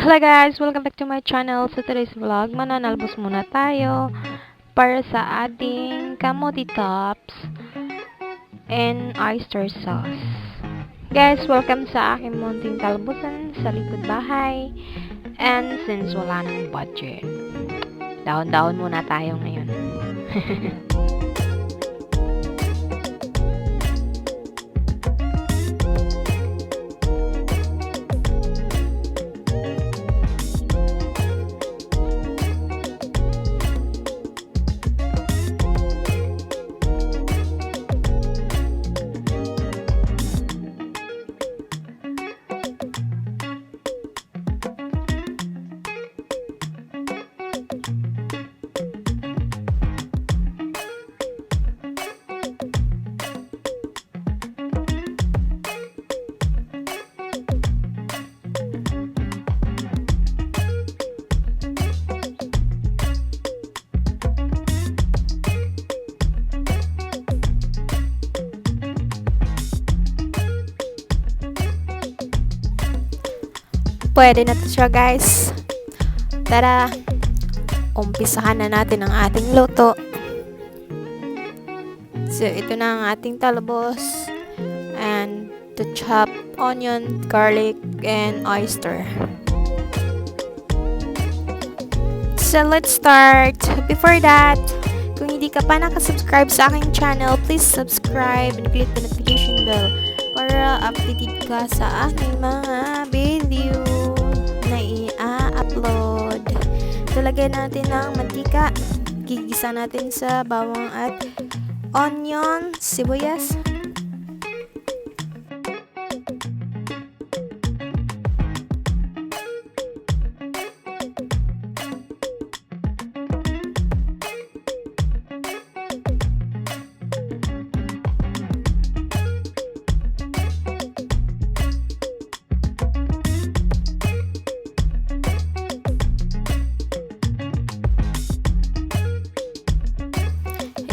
Hello guys! Welcome back to my channel. Sa today's vlog, mananalbos muna tayo para sa ating kamote tops and oyster sauce. Guys, welcome sa aking munting talbusan sa likod bahay. And since wala nang budget, down muna tayo ngayon. Pwede na to siya guys. Tara, umpisahan na natin ang ating luto. So, ito na ang ating talbos and the chopped onion, garlic, and oyster. So, let's start. Before that, kung hindi ka pa nakasubscribe sa aking channel, please subscribe and click the notification bell para updated ka sa aking mga video na i-upload. So, lagyan natin ng mantika. Gigisa natin sa bawang at onion, sibuyas.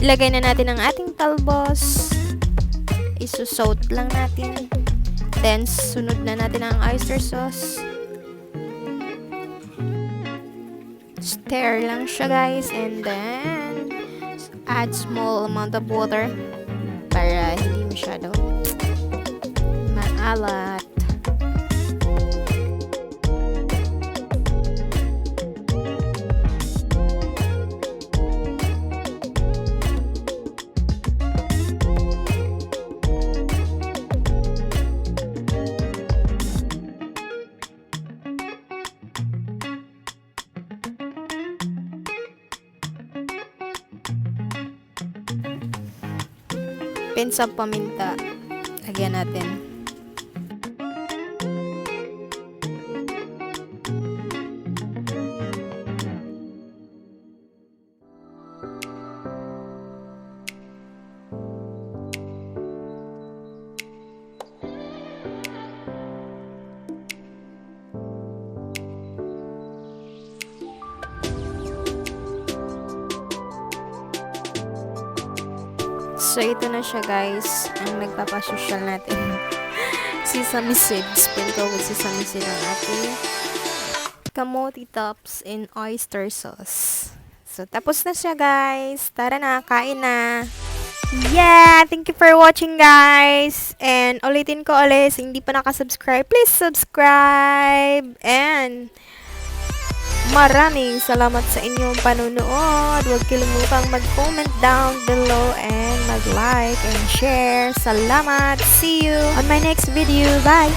Ilagay na natin ang ating talbos. Isusot lang natin. Then, sunod na natin ang oyster sauce. Stir lang siya guys. And then, add small amount of water para hindi masyado maalat. Pinsang paminta. Lagyan natin. So, ito na siya guys. Ang nagpapasosyal natin. Sesame seeds. Sprinkle with sesame seeds ang ating kamote tops and oyster sauce. So, tapos na siya guys. Tara na, kain na. Yeah! Thank you for watching guys. And ulitin ko ulit, hindi pa nakasubscribe, please subscribe. And maraming salamat sa inyong panunood. Huwag kalimutang mag-comment down below and mag-like and share. Salamat. See you on my next video. Bye!